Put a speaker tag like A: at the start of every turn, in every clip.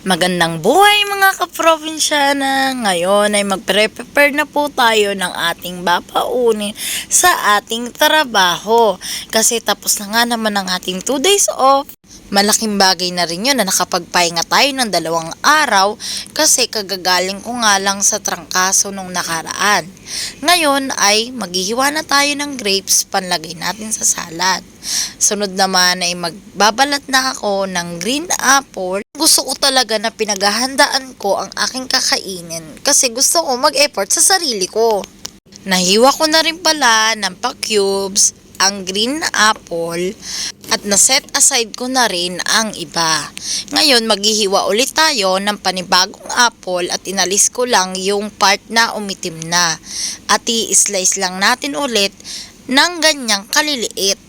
A: Magandang buhay mga kaprobinsyana! Ngayon ay magpre-prepare na po tayo ng ating babaunin sa ating trabaho. Kasi tapos na nga naman ang ating 2 days off. Malaking bagay na rin yun na nakapagpahinga tayo ng 2 araw kasi kagagaling ko nga lang sa trangkaso nung nakaraan. Ngayon ay maghihiwa na tayo ng grapes panlagay natin sa salad. Sunod naman ay magbabalat na ako ng green apple. Gusto ko talaga na pinaghahandaan ko ang aking kakainin kasi gusto ko mag-effort sa sarili ko. Nahiwa ko na rin pala ng pa-cubes ang green apple at na-set aside ko na rin ang iba. Ngayon maghihiwa ulit tayo ng panibagong apple at inalis ko lang yung part na umitim na. At i-slice lang natin ulit ng ganyang kaliliit.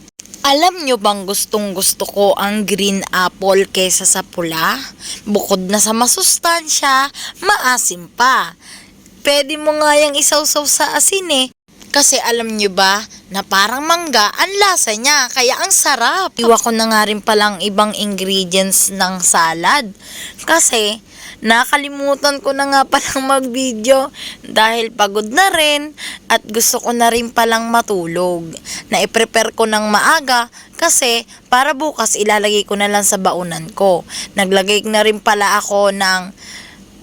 A: Alam nyo bang gustong gusto ko ang green apple kesa sa pula? Bukod na sa masustansya, maasim pa. Pwede mo nga yung isawsaw sa asin eh. Kasi alam nyo ba na parang mangga ang lasa niya, kaya ang sarap. Iwa ko na nga rin palang ibang ingredients ng salad. Kasi nakalimutan ko na nga palang mag-video dahil pagod na rin at gusto ko na rin palang matulog. Na-prepare ko ng maaga kasi para bukas ilalagay ko na lang sa baunan ko. Naglagay na rin pala ako ng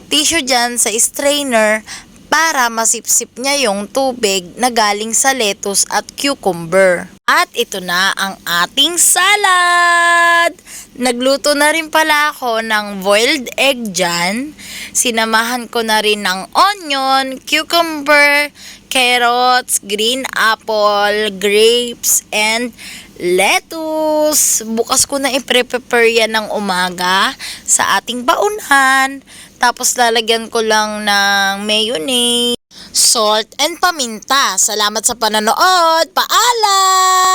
A: tissue dyan sa strainer para masipsip niya yung tubig na galing sa lettuce at cucumber. At ito na ang ating salad! Nagluto na rin pala ako ng boiled egg dyan. Sinamahan ko na rin ng onion, cucumber, carrots, green apple, grapes, and lettuce. Bukas ko na i-prepare yan ng umaga sa ating baunan. Tapos lalagyan ko lang ng mayonnaise, salt, and paminta. Salamat sa panonood. Paalam!